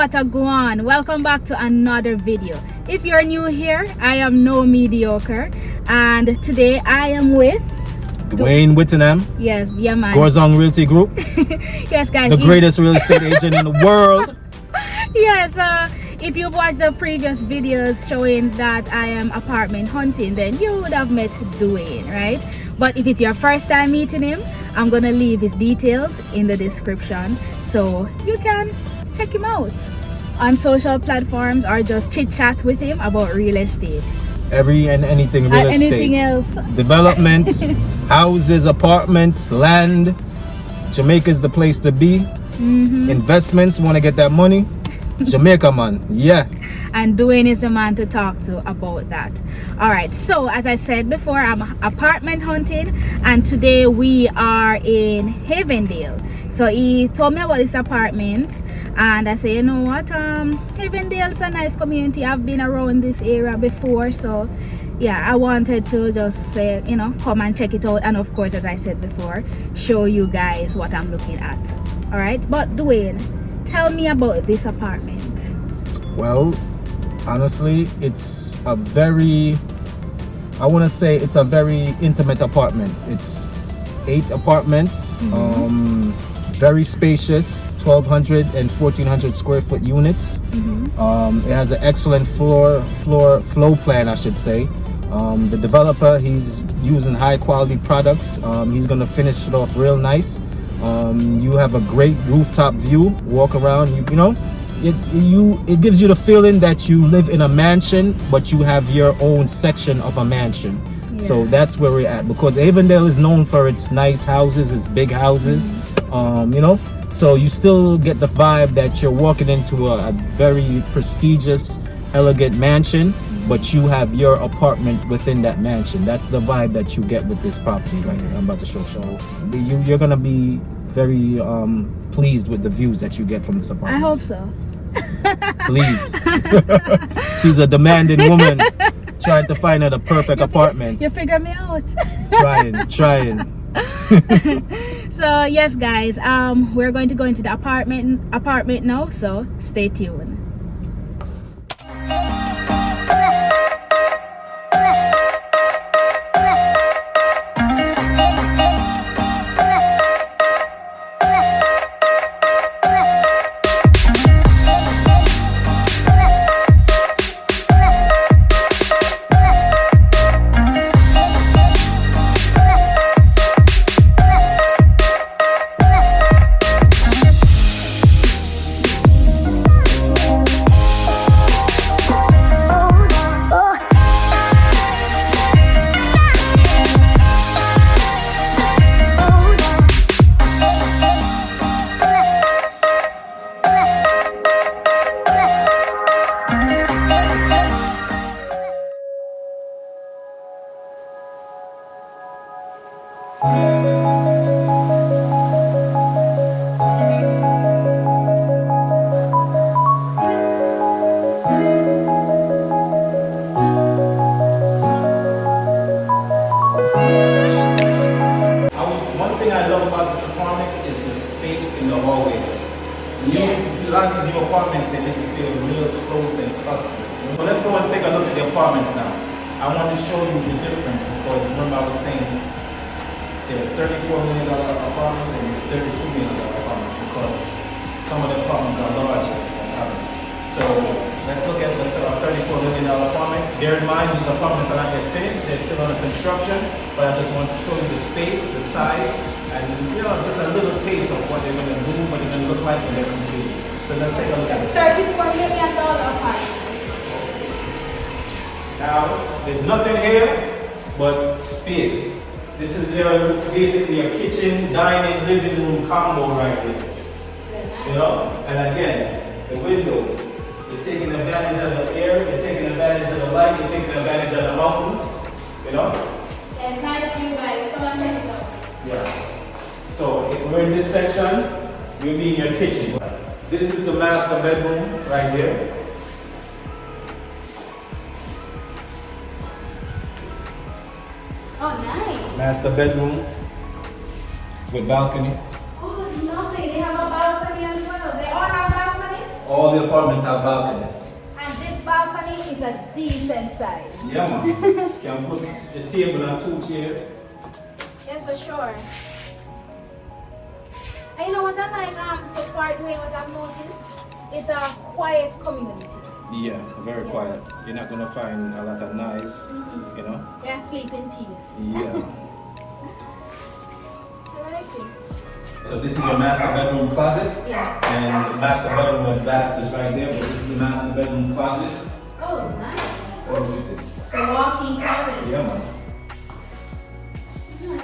what a go on. Welcome back to another video. If you're new here, I am NoMediocre, and today I am with Dwayne Whittingham. Yes, yeah man. GOURZONG Realty Group. Yes guys. The greatest real estate agent in the world. Yes, if you've watched the previous videos showing that I am apartment hunting, then you would have met Dwayne, right? But if it's your first time meeting him, I'm gonna leave his details in the description so you can check him out on social platforms or just chit chat with him about real estate. Every and anything real estate. Anything else. Developments, houses, apartments, land. Jamaica's the place to be. Investments, want to get that money? Jamaica, man. Yeah. And Dwayne is the man to talk to about that. All right, so as I said before, I'm apartment hunting, and today we are in Havendale. So he told me about this apartment, and I said, you know what, Havendale's a nice community. I've been around this area before, so yeah, I wanted to just say, you know, come and check it out, and of course, as I said before, show you guys what I'm looking at. All right, but Dwayne, tell me about this apartment. Well, honestly, it's a very, I want to say it's a very intimate apartment. It's 8 apartments, very spacious, 1,200 and 1,400 square foot units. It has an excellent flow plan, I should say. The developer, he's using high quality products. He's going to finish it off real nice. You have a great rooftop view. Walk around, you know, it gives you the feeling that you live in a mansion, but you have your own section of a mansion. So that's where we're at, because Havendale is known for its nice houses, its big houses. You know, so you still get the vibe that you're walking into a very prestigious, elegant mansion, but you have your apartment within that mansion. That's the vibe that you get with this property right here. I'm about to show. So you're gonna be very pleased with the views that you get from this apartment. I hope so. Please. She's a demanding woman trying to find her the perfect apartment. You figure me out. Trying. So yes guys, we're going to go into the apartment now, so stay tuned. A lot of these new apartments, they make you feel real close and custom. So let's go and take a look at the apartments now. I want to show you the difference, because remember I was saying there are $34 million apartments and there's $32 million apartments, because some of the apartments are larger than others. So let's look at the $34 million apartment. Bear in mind, these apartments are not yet finished. They're still under construction, but I just want to show you the space, the size, and you know, just a little taste of what they're going to do, what they're going to look like when they're complete. So let's take a look at this. $34 million apartment. Now, there's nothing here but space. This is your basically a kitchen, dining, living room combo right here. You know? And again, the windows. You're taking advantage of the air, you're taking advantage of the light, you're taking advantage of the mountains. You know? Yeah, it's nice for you guys. Come and check it out. Yeah. So if we're in this section, you'll be in your kitchen. This is the master bedroom right here. Oh, nice. Master bedroom with balcony. Oh, it's lovely. They have a balcony as well. They all have balconies? All the apartments have balconies. And this balcony is a decent size. Yeah, man. You can put the table and 2 chairs. Yes, for sure. And you know what I like so far, Dwayne, what I've noticed? It's a quiet community. Yeah, very quiet. You're not gonna find a lot of noise, you know? Yeah, sleep in peace. Yeah. I like it. So this is your master bedroom closet. Yeah. And the master bedroom and bath is right there, but this is the master bedroom closet. Oh, nice. Oh, It's a walk-in closet. yeah, man.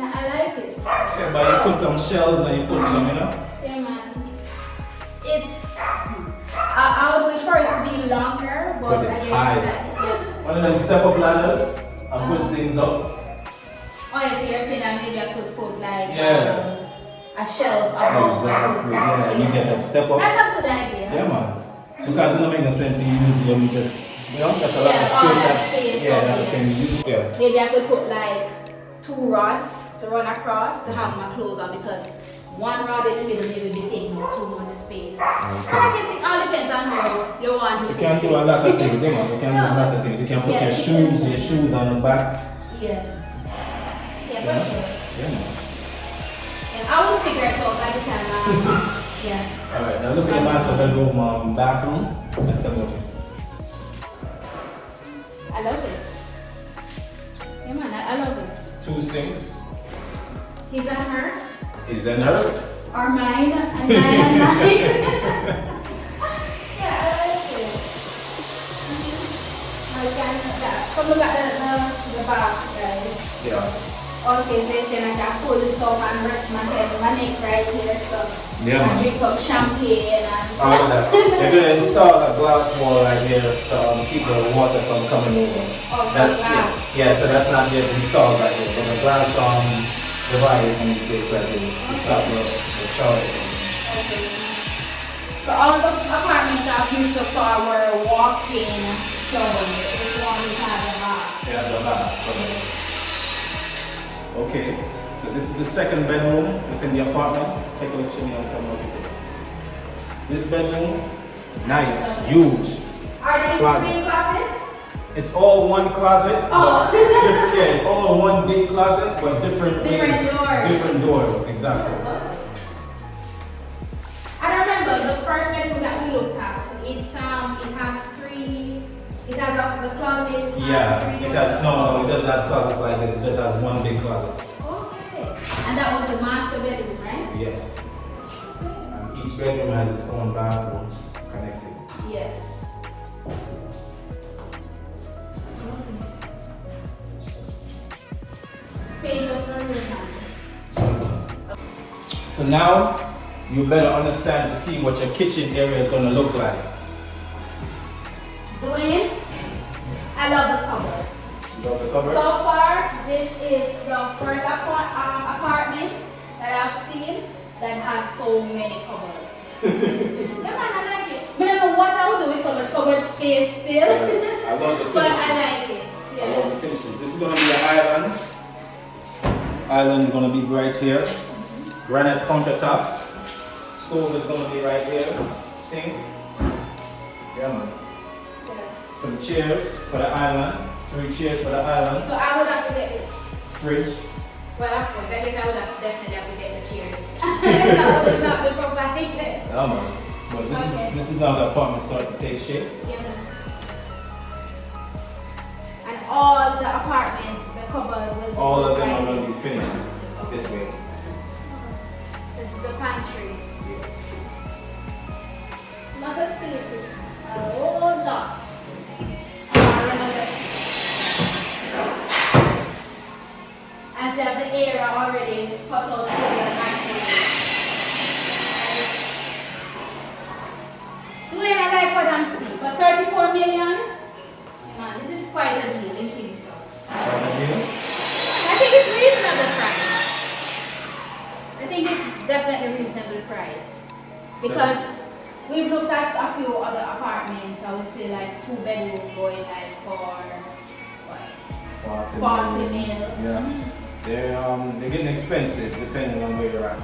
I like it. Yeah, but you put some shelves and you put some, you know? Yeah, man. I would wish for it to be longer, but it's I high. guess One of them step-up ladders and put things up. Oh, yes, you're saying that maybe I could put like Yeah. a shelf above. Exactly. Yeah, you get that step up. That's a good idea. Yeah, man. Because it doesn't make no sense you use them just, you know, that's a lot of all space. that space Yeah, up that there. can use. Yeah. Maybe I could put like 2 rods to run across to have my clothes on because one rod in the middle maybe be taking up too much space. And I guess it all depends on how you want to You can do a lot of things, you know. You can do a lot of things. You can put Yeah, your shoes on the back. Yes. Yeah, for sure. Yeah, man. And I will figure it out by the time yeah. Alright, now look at the master bedroom bathroom. Let's have a look. I love it. Yeah, man, I love it. 2 sinks. His and her. His and hers. Or mine. And mine and mine. Yeah, I like it. Come look at the bath, guys. Yeah. Okay, so it's like a full soap and rest my head, my neck right here, so Yeah, I man. drink some champagne and All of that. They're going to install a glass wall right here to keep the water from coming over. Oh, that's glass. Yeah, so that's not yet installed right here. But the glass divider can be placed right here to stop the shower. Okay. So all the apartments I've used so far were walk-in showers. This one has a bath. Yeah, the bath. Okay, so this is the second bedroom within the apartment. Take a look, show me on top of it. This bedroom, nice, huge. Are these Closet. 3 closets? It's all one closet. Oh. But yeah, it's all one big closet, but different ways, doors. Different doors, exactly. I remember the first bedroom that we looked at. It has 3. It has the closet. Yeah, has 3 it doors. has no, it doesn't have closets like this. It just has one big closet. Okay. And that was the master bedroom, right? Yes. And each bedroom has its own bathroom connected. Yes. Spacious room. So now you better understand to see what your kitchen area is going to look like. Dwayne, I love the cupboards. You love the cupboard? So far, this is the first apartment that I've seen that has so many cupboards. Yeah, man, I like it. I don't know what I would do with so much cupboard space still. I love the finishes. But I like it. Yeah. I love the finishes. This is going to be an island. Island is going to be right here. Granite countertops. Stove is going to be right here. Sink. Yeah, man. Yes. Some chairs for the island. 3 chairs for the island. So I would have to get it. Fridge. Well, of course, I guess I would have definitely have to get the chairs. That would not be provided. Yeah, man. But Okay. this is now the apartment starting to take shape. Yeah. And all the apartments, the cupboard will be All of them like are going to be this. finished this way. This is the pantry. Lot of spaces. A whole lot. And they have the area already cut out to the microwave. Dwayne, I like what I'm seeing. For 34 million, man, this is quite a deal in Kingston. I think it's reasonable price. I think it's definitely reasonable price. Because we've looked at a few other apartments, I would say like 2 bedrooms going like for what? 40 mil. Yeah. They're getting expensive depending on where you're at.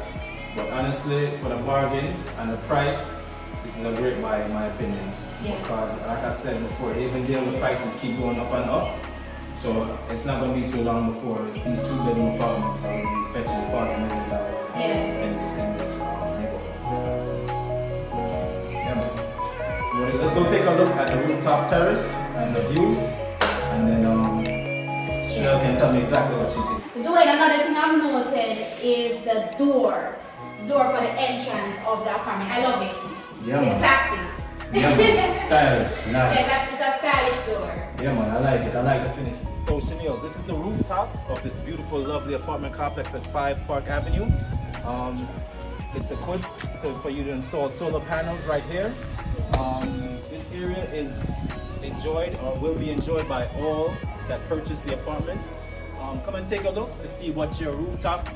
But honestly, for the bargain and the price, this is a great buy in my opinion. Yes. Because like I said before, Havendale, the prices keep going up and up. So it's not going to be too long before these 2-bedroom apartments are going to be fetching $40 million Yes. in this neighborhood. So, yeah, man. Let's go take a look at the rooftop terrace and the views, and then Cheryl can tell me exactly what she thinks. Dwayne, another thing I've noted is the door for the entrance of the apartment. I love it. Yeah, it's man. classy. Yeah, man. Stylish, nice. Yeah, it's a stylish door. Yeah, man, I like it. I like the finish. So, Chanel, this is the rooftop of this beautiful, lovely apartment complex at 5 Park Avenue. It's equipped for you to install solar panels right here. This area is enjoyed or will be enjoyed by all that purchase the apartments. Come and take a look to see what your rooftop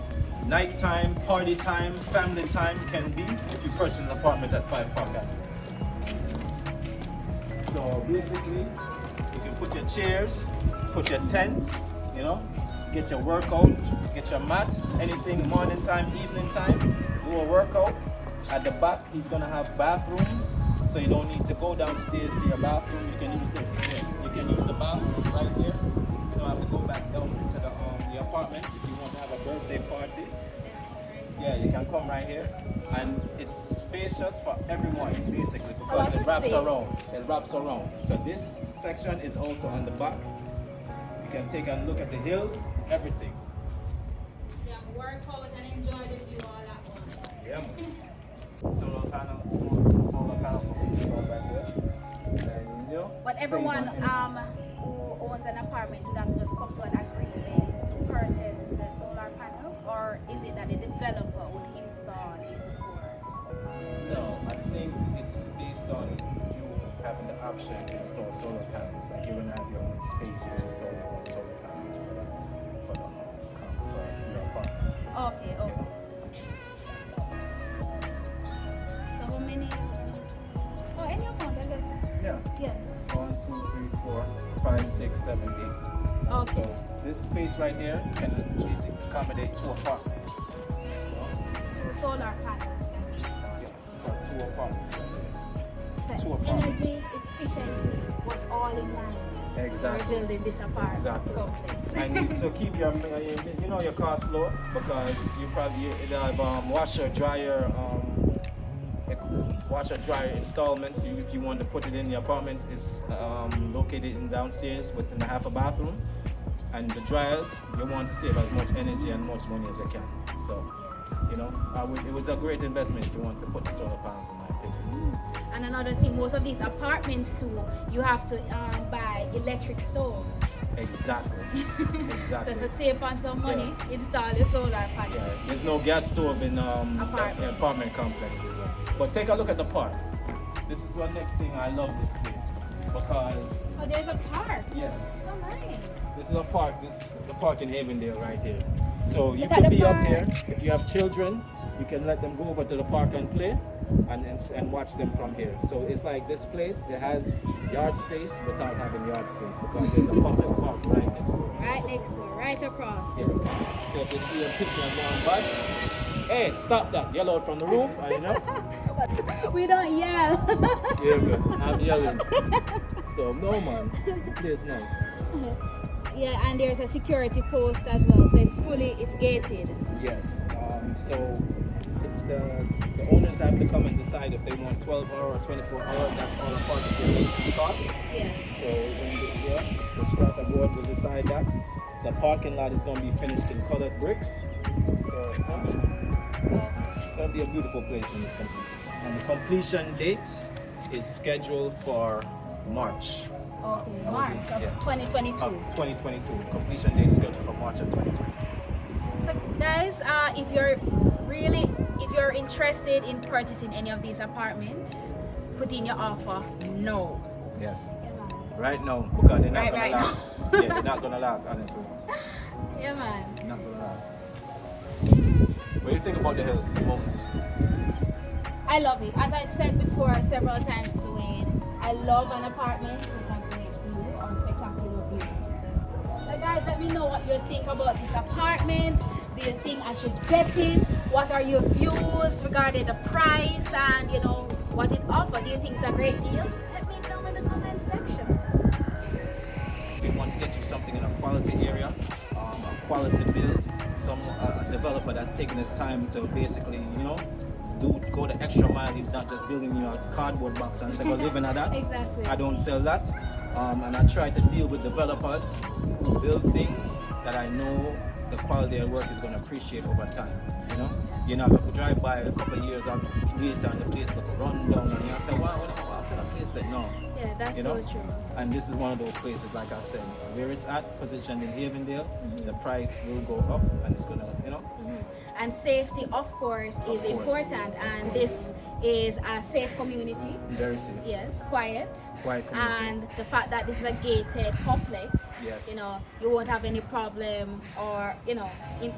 nighttime, party time, family time can be if you purchase an apartment at 5 Park Avenue. So basically, you can put your chairs, put your tent, you know, get your workout, get your mat, anything morning time, evening time, do a workout. At the back, he's gonna have bathrooms, so you don't need to go downstairs to your bathroom. You can use the bathroom right there. You don't have to go back down into the apartments if you want to have a birthday party. Yeah, you can come right here, and it's spacious for everyone basically because it wraps around. It wraps around. So this section is also on the back. You can take a look at the hills, everything. Yeah, work out and enjoy the view all at once. Yeah. Solar panels right here. And, you know, but everyone who owns an apartment would have to just come to an agreement to purchase the solar panels, or is it that the developer would install it before? No, I think it's based on you having the option to install solar panels. Like you're gonna have your own space to install your own solar panels for your apartment. Okay, okay. So how many? Oh, any amount, I guess. Yeah. Yes. 1, 2, 3, 4, 5, 6, 7, 8. Okay. So this space right here can basically accommodate 2 apartments. Two solar panels can be installed. Yeah, for 2 apartments. So 2 apartments. energy efficiency was all in mind. Exactly. For building this apartment complex. And so keep your costs low, because you probably have washer dryer installments. If you want to put it in the apartment, is located in downstairs within half a bathroom. And the dryers, you want to save as much energy and much money as you can. So, you know, it was a great investment if you want to put the solar panels, in my opinion. And another thing, most of these apartments too, you have to buy electric stove. Exactly. Exactly. So to save on some money, install the solar panel. Yeah, there's no gas stove in apartment complexes. Yes. But take a look at the park. This is one next thing I love this place because Oh, there's a park. yeah, Oh, nice. this is a park. This is the park in Havendale right here. So you Look at could the be up park. here. If you have children, you can let them go over to the park and play and watch them from here. So it's like this place, it has yard space without having yard space because there's a public park right next door. Right next door, right across. Yeah. So if you see a picture of one bud, hey, stop that, yell out from the roof, and you know. We don't yell. Yeah, man, I'm yelling. So no man, the place nice. Yeah, and there's a security post as well, so it's gated. Yes. So it's the owners have to come and decide if they want 12-hour or 24-hour. That's all a part of the cost. Yeah. So the strata board will decide that. The parking lot is going to be finished in colored bricks. So it's going to be a beautiful place when it's complete. And the completion date is scheduled for March. Okay, March of 2022. 2022. Completion date is scheduled for March of 2022. So guys, if you're interested in purchasing any of these apartments, put in your offer now. Yes. Yeah, man. Right now, because they're not Right gonna now. last. Yeah, they're not gonna last, honestly. Yeah, man. Not gonna last. What do you think about the hills, the mountains? I love it. As I said before several times, Dwayne, I love an apartment with a great view or spectacular view. So guys, let me know what you think about this apartment. Do you think I should get it? What are your views regarding the price? And you know, what it offers. Do you think it's a great deal? Let me know in the comment section. We want to get you something in a quality area, a quality build, some developer that's taking his time to basically, go the extra mile. He's not just building you a cardboard box and say, go living at that. Exactly. I don't sell that. And I try to deal with developers who build things that I know the quality of work is going to appreciate over time. You're not going to drive by a couple of years later and the place look run down and you say, wow, what after that place? Like, no. Yeah, that's so true. And this is one of those places, like I said, where it's at, positioned in Havendale, the price will go up and it's going to, And safety, of course, is important, and this is a safe community. Very safe. Yes, quiet. Quiet community. And the fact that this is a gated complex, yes. You won't have any problem or,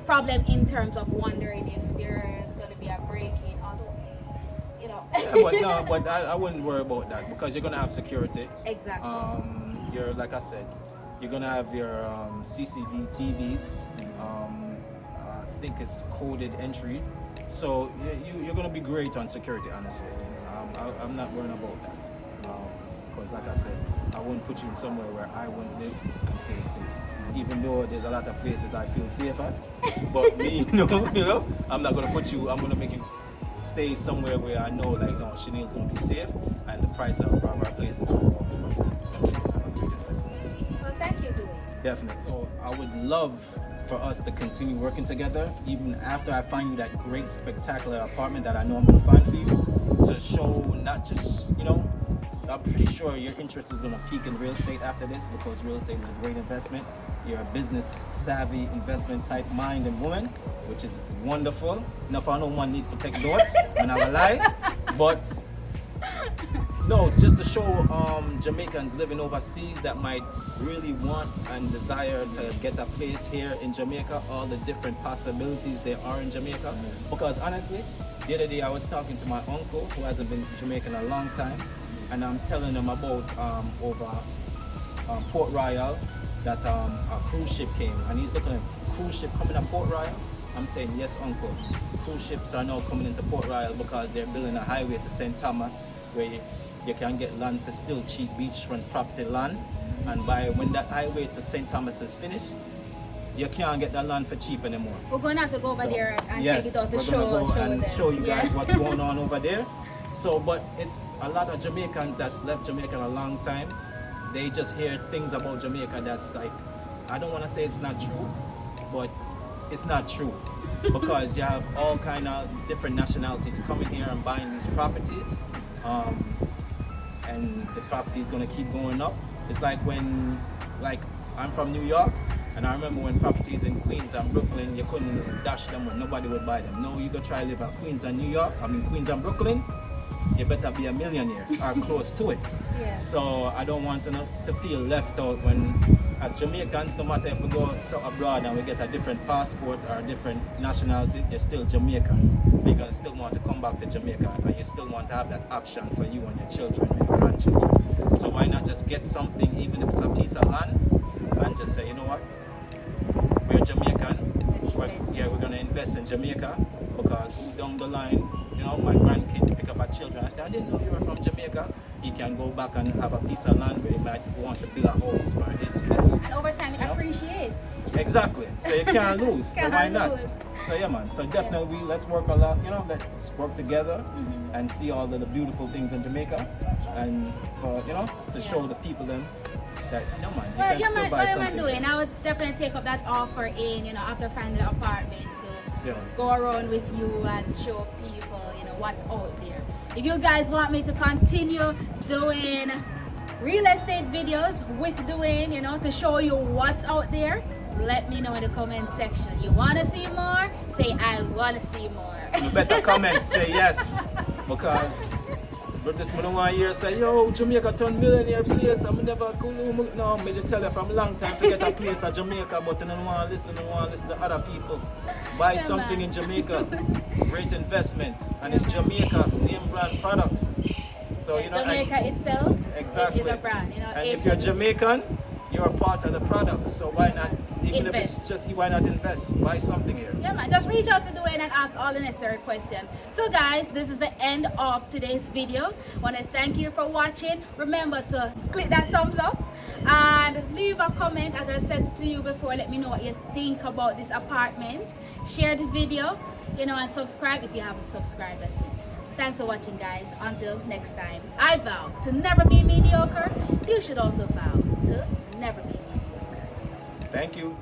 problem in terms of wondering if there's going to be a break-in, although, Yeah, but I wouldn't worry about that because you're going to have security. Exactly. You're, like I said, you're going to have your CCTV TVs. I think it's coded entry, so you're going to be great on security, honestly. I'm not worrying about that because like I said, I wouldn't put you in somewhere where I wouldn't live and feel safe, even though there's a lot of places I feel safe at. But me, I'm not going to put you, I'm going to make you stay somewhere where I know, like, no, Chanel's going to be safe and the price of our place is going to go up. Well, thank you, Dwayne. Definitely. So I would love for us to continue working together, even after I find you that great, spectacular apartment that I know I'm going to find for you, to show not just, I'm pretty sure your interest is going to peak in real estate after this because real estate is a great investment. You're a business savvy investment type mind and woman, which is wonderful. Now, I know one need to take notes when I lie, but no, just to show Jamaicans living overseas that might really want and desire to get a place here in Jamaica, all the different possibilities there are in Jamaica. Because honestly, the other day I was talking to my uncle who hasn't been to Jamaica in a long time, and I'm telling him about over Port Royal that a cruise ship came, and he's looking at cruise ship coming to Port Royal. I'm saying, yes, uncle, cruise ships are now coming into Port Royal because they're building a highway to St. Thomas where you can get land for still cheap beachfront property land, and when that highway to St. Thomas is finished, you can't get that land for cheap anymore. We're going to have to go over there and yes, check it out to we're gonna go and show you guys what's going on over there. So, but it's a lot of Jamaicans that's left Jamaica a long time. They just hear things about Jamaica that's like, I don't want to say it's not true, but it's not true. Because you have all kind of different nationalities coming here and buying these properties. And the property is going to keep going up. It's like when, I'm from New York, and I remember when properties in Queens and Brooklyn, you couldn't dash them when nobody would buy them. No, you go try to live at Queens and Queens and Brooklyn, you better be a millionaire or close to it. Yeah. So I don't want to feel left out when, as Jamaicans, no matter if we go abroad and we get a different passport or a different nationality, you're still Jamaican. You're gonna still want to come back to Jamaica, and you still want to have that option for you and your children and your grandchildren. So why not just get something, even if it's a piece of land, and just say, you know what, we're Jamaican. We're gonna invest in Jamaica because down the line, my grandkids pick up our children. I say, I didn't know you were from Jamaica. He can go back and have a piece of land where he might want to build a house for his kids. And over time it appreciates. Exactly. So you can't lose. So why not? Lose. So yeah, man. So definitely let's work a lot. Let's work together and see all the beautiful things in Jamaica, and for to show the people them that man. Well, you can still buy something. doing. I would definitely take up that offer in after finding the apartment to go around with you and show people what's out there. If you guys want me to continue doing real estate videos with Dwayne, to show you what's out there, let me know in the comment section. You want to see more? Say, I want to see more. You better comment, say yes. Because but this man one year say, yo, Jamaica turn millionaire place. I'm never cool. No, me to tell you from a long time to get a place at Jamaica, but I don't want to listen to other people. Buy something in Jamaica. Great investment. And it's Jamaica name brand product. So Jamaica itself exactly is a brand. And if you're Jamaican, you're a part of the product. So why not, Even if invest. it's just, why not invest? Buy something here. Yeah, man, just reach out to Dwayne and ask all the necessary questions. So guys, this is the end of today's video. I want to thank you for watching. Remember to click that thumbs up and leave a comment. As I said to you before, let me know what you think about this apartment. Share the video, you know, and subscribe if you haven't subscribed as yet. Thanks for watching, guys. Until next time, I vow to never be mediocre. You should also vow to never be mediocre. Thank you.